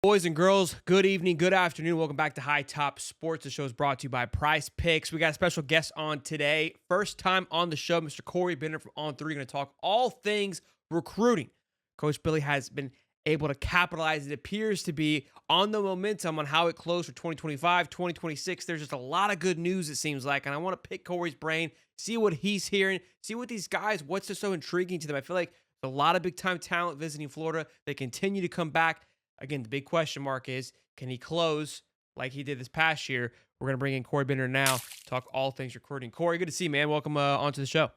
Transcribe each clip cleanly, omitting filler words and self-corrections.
Boys and girls, good evening, good afternoon. Welcome back to Hightop Sports. The show is brought to you by Prize Picks. We got a special guest on today. First time on the show, Mr. Corey Bender from On3. Going to talk all things recruiting. Coach Billy has been able to capitalize, it appears to be, on the momentum on how it closed for 2025, 2026. There's just a lot of good news, it seems like, and I want to pick Corey's brain, see what he's hearing, see what these guys, what's just so intriguing to them. I feel like there's a lot of big-time talent visiting Florida. They continue to come back. Again, the big question mark is, can he close like he did this past year? We're going to bring in Corey Bender now, talk all things recruiting. Corey, good to see you, man. Welcome onto the show.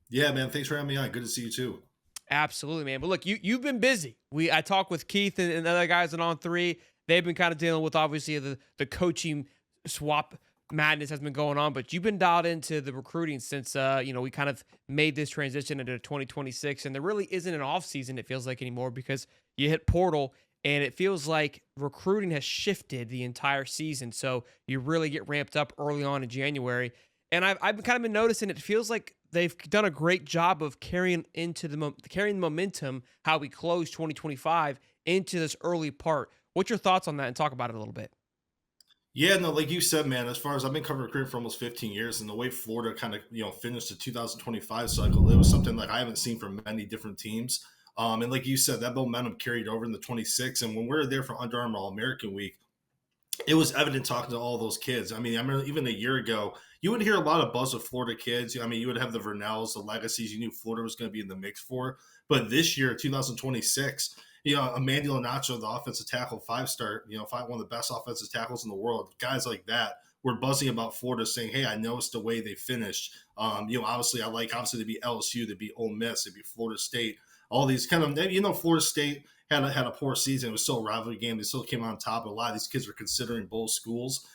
Yeah, man. Thanks for having me on. Good to see you too. Absolutely, man. But look, you've been busy. I talked with Keith and other guys on On3. They've been kind of dealing with, obviously, the coaching swap madness has been going on, but you've been dialed into the recruiting since we kind of made this transition into 2026, and there really isn't an off season, it feels like, anymore, because you hit portal and it feels like recruiting has shifted the entire season. So you really get ramped up early on in January. And I've kind of been noticing it feels like they've done a great job of carrying the momentum, how we close 2025 into this early part. What's your thoughts on that, and talk about it a little bit? Yeah, no, like you said, man, as far as I've been covering recruiting for almost 15 years, and the way Florida kind of, finished the 2025 cycle, it was something like I haven't seen from many different teams. And like you said, that momentum carried over in the 26. And when we were there for Under Armour All American Week, it was evident talking to all those kids. I mean, I remember even a year ago, you would hear a lot of buzz with Florida kids. I mean, you would have the Vernells, the Legacies. You knew Florida was going to be in the mix for. But this year, 2026, Emmanuel Nacho, the offensive tackle, five-star, one of the best offensive tackles in the world, guys like that were buzzing about Florida, saying, "Hey, I noticed the way they finished. Obviously, I like obviously to be LSU, to be Ole Miss, to be Florida State, all these kind of, Florida State had a poor season. It was still a rivalry game. They still came on top. A lot of these kids were considering both schools.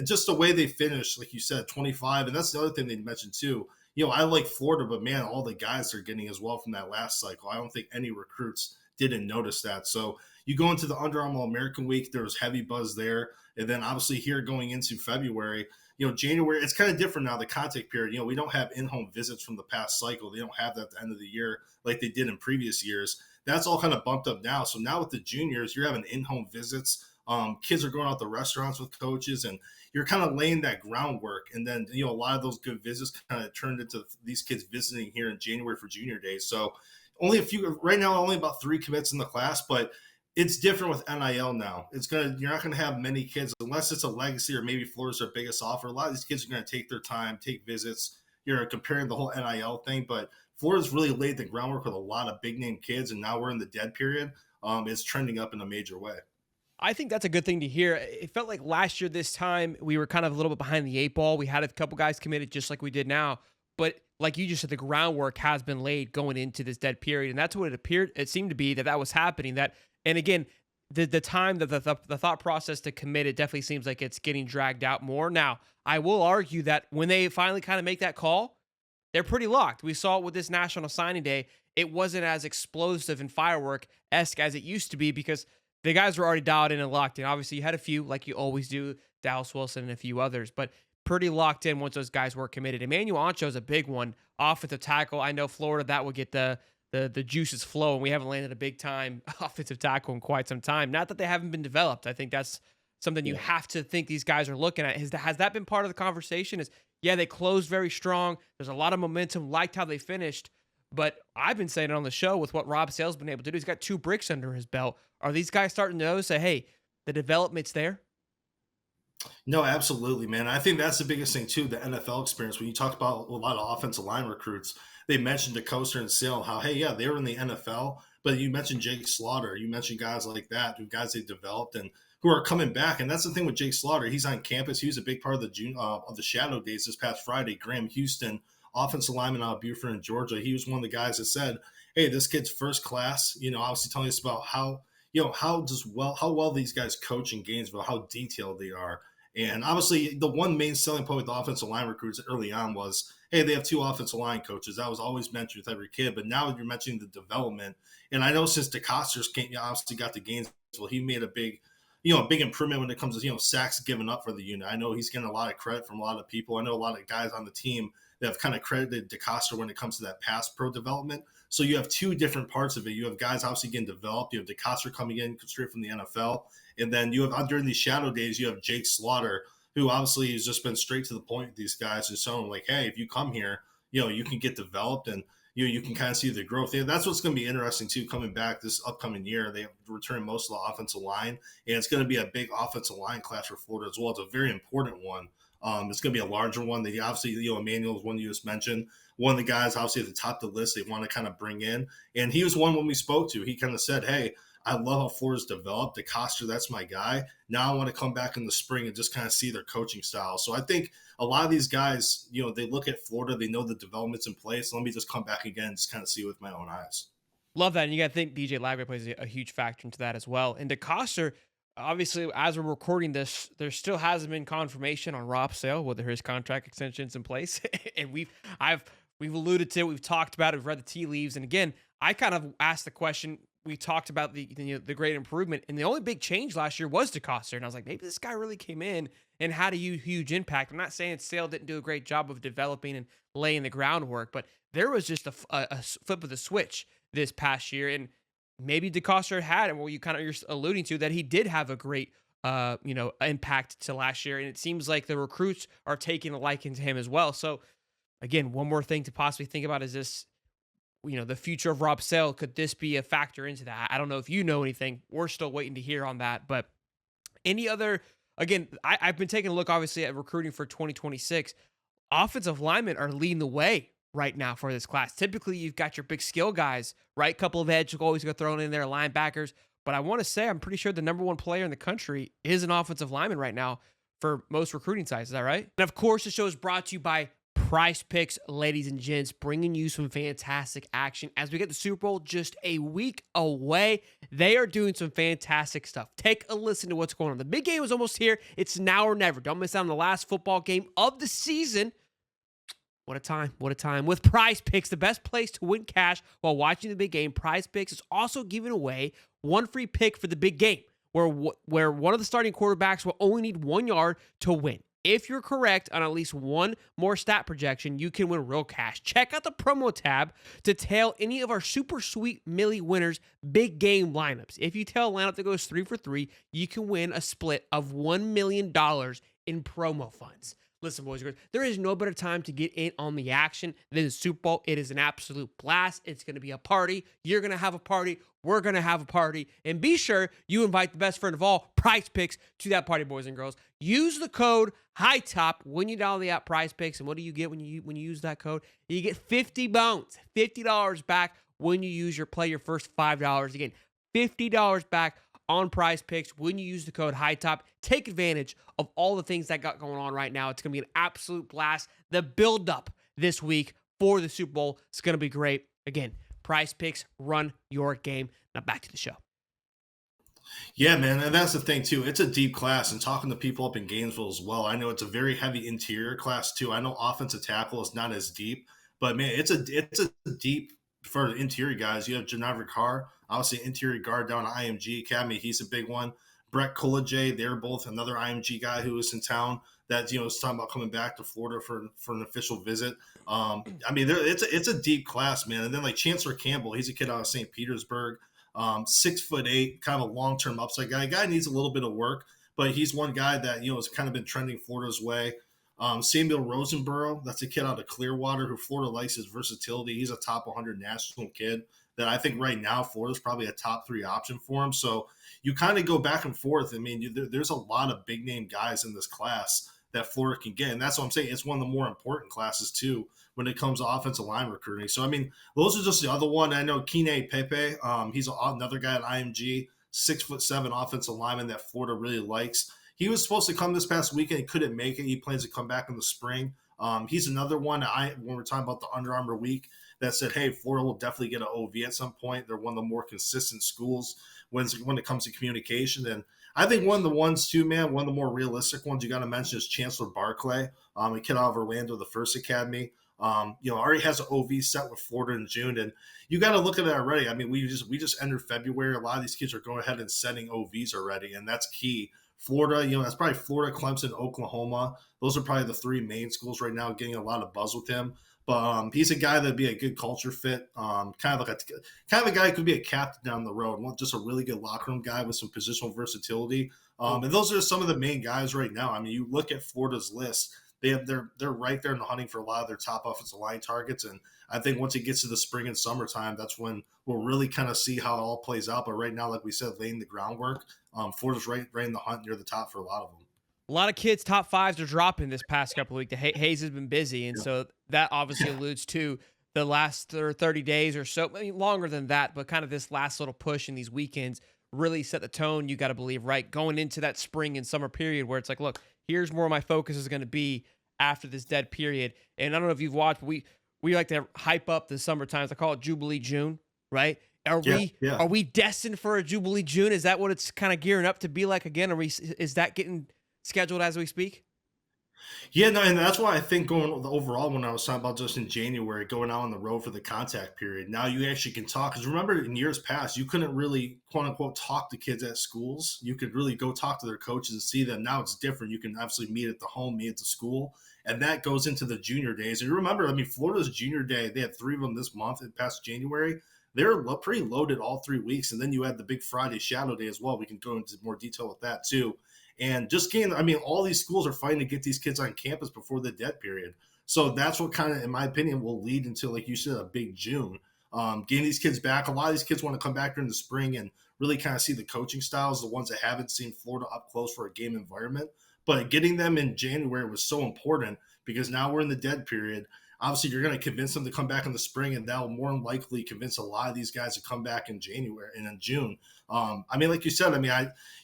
Just the way they finished, like you said, 25. And that's the other thing they mentioned too. I like Florida, but man, all the guys are getting as well from that last cycle. I don't think any recruits didn't notice that. So you go into the Under Armour American Week, there was heavy buzz there. And then obviously here going into February, January, it's kind of different now, the contact period. We don't have in-home visits from the past cycle. They don't have that at the end of the year like they did in previous years. That's all kind of bumped up now. So now with the juniors, you're having in-home visits. Kids are going out to restaurants with coaches, and you're kind of laying that groundwork. And then, a lot of those good visits kind of turned into these kids visiting here in January for junior days. So only a few right now, only about 3 commits in the class, but it's different with NIL now. You're not gonna have many kids unless it's a legacy or maybe Florida's their biggest offer. A lot of these kids are gonna take their time, take visits. You're comparing the whole NIL thing, but Florida's really laid the groundwork with a lot of big name kids, and now we're in the dead period. It's trending up in a major way. I think that's a good thing to hear. It felt like last year this time we were kind of a little bit behind the eight ball. We had a couple guys committed just like we did now, but like you just said, the groundwork has been laid going into this dead period, and that's what it seemed to be that was happening. And again, the time that the thought process to commit, it definitely seems like it's getting dragged out more. Now, I will argue that when they finally kind of make that call, they're pretty locked. We saw it with this National Signing Day. It wasn't as explosive and firework-esque as it used to be because the guys were already dialed in and locked in. Obviously, you had a few, like you always do, Dallas Wilson and a few others, but pretty locked in once those guys were committed. Emmanuel Ancho is a big one, offensive tackle. I know Florida, that would get the juices flowing. We haven't landed a big-time offensive tackle in quite some time. Not that they haven't been developed. I think that's something you Yeah. have to think these guys are looking at. Has that been part of the conversation? Yeah, they closed very strong. There's a lot of momentum, liked how they finished. But I've been saying it on the show with what Rob Sale's been able to do. He's got 2 bricks under his belt. Are these guys starting to notice that, hey, the development's there? No, absolutely, man. I think that's the biggest thing too. The NFL experience. When you talk about a lot of offensive line recruits, they mentioned DeCoster and Sale how, hey, yeah, they were in the NFL, but you mentioned Jake Slaughter, you mentioned guys like that, who guys they developed and who are coming back. And that's the thing with Jake Slaughter. He's on campus. He was a big part of the Shadow Days this past Friday. Graham Houston, offensive lineman out of Buford in Georgia. He was one of the guys that said, "Hey, this kid's first class." Obviously telling us about how well these guys coach in Gainesville, how detailed they are. And obviously, the one main selling point with the offensive line recruits early on was, hey, they have 2 offensive line coaches. That was always mentioned with every kid. But now you're mentioning the development. And I know since DeCoster's came, obviously got to Gainesville, he made a big improvement when it comes to, sacks given up for the unit. I know he's getting a lot of credit from a lot of people. I know a lot of guys on the team They have kind of credited DeCosta when it comes to that pass pro development. So you have two different parts of it. You have guys obviously getting developed. You have DeCosta coming in straight from the NFL. And then you have during these shadow days, you have Jake Slaughter, who obviously has just been straight to the point with these guys and showing like, hey, if you come here, you can get developed and you can kind of see the growth. And that's what's going to be interesting too coming back this upcoming year. They return most of the offensive line, and it's going to be a big offensive line class for Florida as well. It's a very important one. It's going to be a larger one. They obviously, Emmanuel is one you just mentioned. One of the guys obviously at the top of the list they want to kind of bring in, and he was one when we spoke to. He kind of said, "Hey, I love how Florida's developed. DeCosta, that's my guy. Now I want to come back in the spring and just kind of see their coaching style." So I think a lot of these guys, they look at Florida, they know the development's in place. Let me just come back again and just kind of see it with my own eyes. Love that. And you got to think DJ Lagway plays a huge factor into that as well. And DeCoster, obviously, as we're recording this, there still hasn't been confirmation on Rob Sale, whether his contract extension's in place. And we've alluded to it, we've talked about it, we've read the tea leaves. And again, I kind of asked the question, we talked about the great improvement, and the only big change last year was DeCoster. And I was like, maybe this guy really came in and had a huge impact. I'm not saying Sale didn't do a great job of developing and laying the groundwork, but there was just a flip of the switch this past year. And maybe DeCoster had, and what you're alluding to, that he did have a great impact to last year. And it seems like the recruits are taking a liking to him as well. So again, one more thing to possibly think about is this, the future of Rob Sale. Could this be a factor into that? I don't know if you know anything. We're still waiting to hear on that. But any other, again, I've been taking a look obviously at recruiting for 2026. Offensive linemen are leading the way right now for this class. Typically, you've got your big skill guys, right? Couple of edge always go thrown in there, linebackers. But I want to say, I'm pretty sure the number one player in the country is an offensive lineman right now for most recruiting sites. Is that right? And of course, the show is brought to you by Prize Picks, ladies and gents, bringing you some fantastic action as we get the Super Bowl just a week away. They are doing some fantastic stuff. Take a listen to what's going on. The big game is almost here. It's now or never. Don't miss out on the last football game of the season. What a time. What a time. With Prize Picks, the best place to win cash while watching the big game, Prize Picks is also giving away one free pick for the big game, where one of the starting quarterbacks will only need 1 yard to win. If you're correct on at least one more stat projection, you can win real cash. Check out the promo tab to tail any of our super sweet Millie winners big game lineups. If you tail a lineup that goes 3 for 3, you can win a split of $1 million in promo funds. Listen, boys and girls, there is no better time to get in on the action than the Super Bowl. It is an absolute blast. It's going to be a party. You're going to have a party. We're going to have a party. And be sure you invite the best friend of all, Prize Picks, to that party, boys and girls. Use the code Hightop when you download the app Prize Picks. And what do you get when you use that code? You get 50 bones, $50 back when you play your first $5. Again, $50 back on Prize Picks when you use the code Hightop. Take advantage of all the things that got going on right now. It's going to be an absolute blast. The build-up this week for the Super Bowl is going to be great. Again, Prize Picks, run your game. Now back to the show. Yeah, man, and that's the thing too. It's a deep class, and talking to people up in Gainesville as well, I know it's a very heavy interior class too. I know offensive tackle is not as deep, but man, it's a deep for the interior guys. You have Janaver Carr, obviously interior guard down at IMG Academy. He's a big one. Brett Kolajay, they're both another IMG guy who is in town that is talking about coming back to Florida for an official visit. I mean, it's a deep class, man. And then like Chancellor Campbell, he's a kid out of St. Petersburg, 6'8", kind of a long-term upside guy. Guy needs a little bit of work, but he's one guy that has kind of been trending Florida's way. Samuel Rosenborough, that's a kid out of Clearwater who Florida likes his versatility. He's a top 100 national kid that I think right now Florida's probably a top 3 option for him. So you kind of go back and forth. I mean, there's a lot of big name guys in this class that Florida can get. And that's what I'm saying. It's one of the more important classes too when it comes to offensive line recruiting. So, I mean, those are just the other one. I know Kine Pepe, he's another guy at IMG, 6'7" offensive lineman that Florida really likes. He was supposed to come this past weekend. He couldn't make it. He plans to come back in the spring. He's another one when we're talking about the Under Armour week that said, hey, Florida will definitely get an OV at some point. They're one of the more consistent schools when it comes to communication. And I think one of the ones too, man, one of the more realistic ones you got to mention is Chancellor Barclay, a kid out of Orlando, the First Academy. Already has an OV set with Florida in June, and you got to look at that already. I mean, we just entered February. A lot of these kids are going ahead and setting OVs already, and that's key Florida, that's probably Florida, Clemson, Oklahoma. Those are probably the three main schools right now getting a lot of buzz with him. But he's a guy that'd be a good culture fit. Kind of a guy who could be a captain down the road. Just a really good locker room guy with some positional versatility. And those are some of the main guys right now. I mean, you look at Florida's list; they're right there in the hunting for a lot of their top offensive line targets. And I think once it gets to the spring and summertime, that's when we'll really kind of see how it all plays out. But right now, like we said, laying the groundwork, Florida's right in the hunt near the top for a lot of them. A lot of kids' top fives are dropping this past couple of weeks. Hayes has been busy, and Yeah. so that obviously alludes to the last 30 days or so, I mean, longer than that, but kind of this last little push in these weekends really set the tone. You got to believe, right, going into that spring and summer period where it's like, look, here's where my focus is going to be after this dead period. And I don't know if you've watched, but we like to hype up the summer times. I call it Jubilee June, right? Are Yeah, we yeah. are we destined for a Jubilee June? Is that what it's kind of gearing up to be like again? Is that getting scheduled as we speak? Yeah, no, and that's why I think going overall when I was talking about just in January, going out on the road for the contact period. Now you actually can talk because remember in years past you couldn't really quote unquote talk to kids at schools. You could really go talk to their coaches and see them. Now it's different. You can absolutely meet at the home, meet at the school, and that goes into the junior days. And you remember, I mean, Florida's junior day, they had three of them this month in past January. They're pretty loaded all 3 weeks, and then you had the big Friday shadow day as well. We can go into more detail with that too and just getting, I mean, all these schools are fighting to get these kids on campus before the debt period. So that's what kind of, in my opinion, will lead into, like you said, a big June. Getting these kids back. A lot of these kids want to come back during the spring and really kind of see the coaching styles, the ones that haven't seen Florida up close for a game environment. But getting them in January was so important because now we're in the dead period. Obviously, you're going to convince them to come back in the spring, and that will more than likely convince a lot of these guys to come back in January and in June. I mean, like you said, I mean,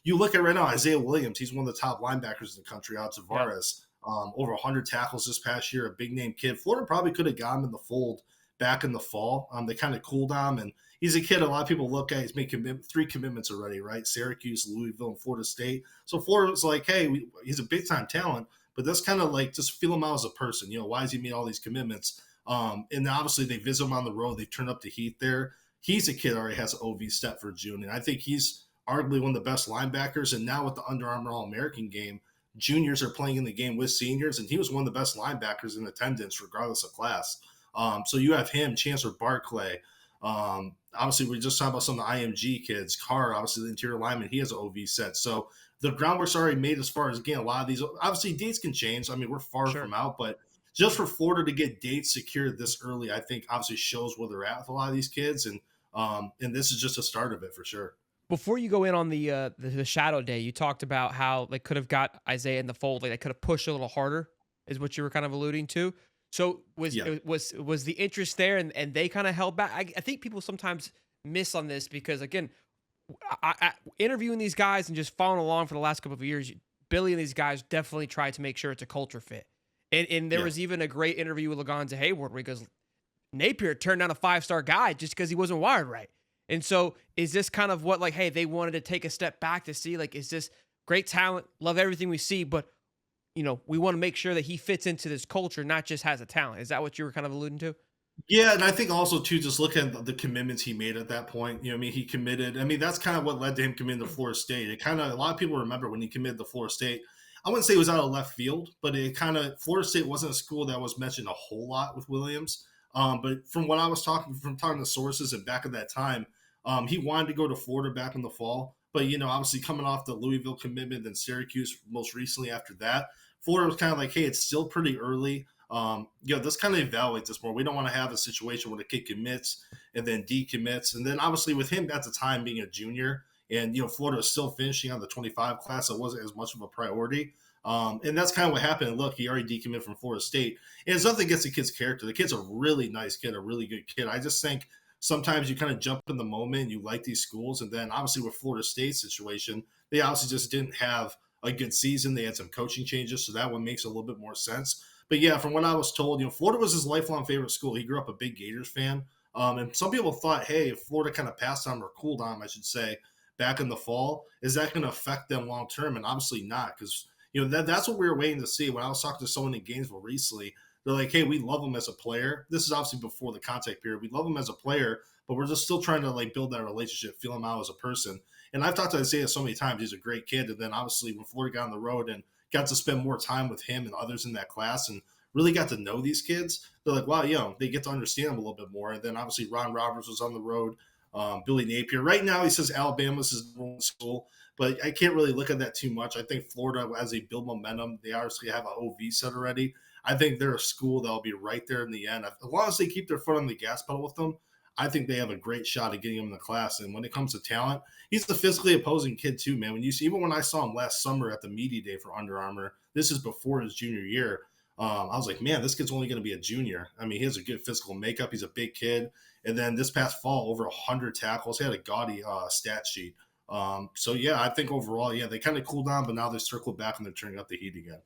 you look at right now, Isaiah Williams, he's one of the top linebackers in the country out to Yeah. Tavares. Over 100 tackles this past year, a big name kid. Florida probably could have got him in the fold back in the fall. They kind of cooled him, and he's a kid a lot of people look at. He's made three commitments already, right? Syracuse, Louisville, and Florida State. So Florida was like, hey, he's a big time talent, but that's kind of like just feel him out as a person. Why has he made all these commitments? And obviously they visit him on the road. They've turned up the heat there. He's a kid that already has an OV step for June, and I think he's arguably one of the best linebackers. And now with the Under Armour All American game, juniors are playing in the game with seniors, and he was one of the best linebackers in attendance, regardless of class. So you have him, Chancellor Barclay. Obviously, we just talked about some of the IMG kids. Carr, obviously the interior lineman, he has an OV set. So the groundwork's already made as far as getting a lot of these. Obviously, dates can change. I mean, we're far Sure. from out, but just for Florida to get dates secured this early, I think obviously shows where they're at with a lot of these kids, and this is just a start of it for sure. Before you go in on the shadow day, you talked about how they could have got Isaiah in the fold, like they could have pushed a little harder, is what you were kind of alluding to. So Yeah, was the interest there, and they kind of held back? I think people sometimes miss on this because again, interviewing these guys and just following along for the last couple of years, Billy and these guys definitely tried to make sure it's a culture fit. And there yeah. was even a great interview with Lagonza Hayward where he goes, Napier turned down a 5-star guy just because he wasn't wired right. And so is this kind of what, like, hey, they wanted to take a step back to see, like, is this great talent, love everything we see, but, we want to make sure that he fits into this culture, not just has a talent. Is that what you were kind of alluding to? Yeah, and I think also too, just look at the commitments he made at that point. I mean, he committed. I mean, that's kind of what led to him committing to Florida State. It kind of a lot of people remember when he committed to Florida State. I wouldn't say it was out of left field, but it kind of Florida State wasn't a school that was mentioned a whole lot with Williams. But from what I was talking to sources and back at that time, he wanted to go to Florida back in the fall. But obviously coming off the Louisville commitment and Syracuse most recently after that, Florida was kind of like, hey, it's still pretty early. Let's kind of evaluate this more. We don't want to have a situation where the kid commits and then decommits. And then obviously with him at the time being a junior and, Florida was still finishing on the 25 class, so it wasn't as much of a priority. And that's kind of what happened. And look, he already decommitted from Florida State. And it's nothing against the kid's character. The kid's a really nice kid, a really good kid. I just think sometimes you kind of jump in the moment, you like these schools. And then obviously with Florida State's situation, they obviously just didn't have a good season. They had some coaching changes, so that one makes a little bit more sense. But yeah, from what I was told, Florida was his lifelong favorite school. He grew up a big Gators fan. And some people thought, hey, if Florida kind of passed on or cooled on, I should say, back in the fall, is that going to affect them long term? And obviously not, because that's what we were waiting to see. When I was talking to someone in Gainesville recently, they're like, hey, we love him as a player. This is obviously before the contact period. We love him as a player, but we're just still trying to like build that relationship, feel him out as a person. And I've talked to Isaiah so many times. He's a great kid. And then obviously when Florida got on the road and got to spend more time with him and others in that class and really got to know these kids, they're like, wow, they get to understand them a little bit more. And then obviously Ron Roberts was on the road. Billy Napier. Right now, he says Alabama's his number one school, but I can't really look at that too much. I think Florida, as they build momentum, they obviously have an OV set already. I think they're a school that'll be right there in the end. As long as they keep their foot on the gas pedal with them, I think they have a great shot at getting him in the class. And when it comes to talent, he's a physically opposing kid too, man. When you see, even when I saw him last summer at the media day for Under Armour, this is before his junior year. I was like, man, this kid's only going to be a junior. I mean, he has a good physical makeup. He's a big kid. And then this past fall, over 100 tackles. He had a gaudy stat sheet. So yeah, I think overall, yeah, they kind of cooled down, but now they're circled back and they're turning up the heat again.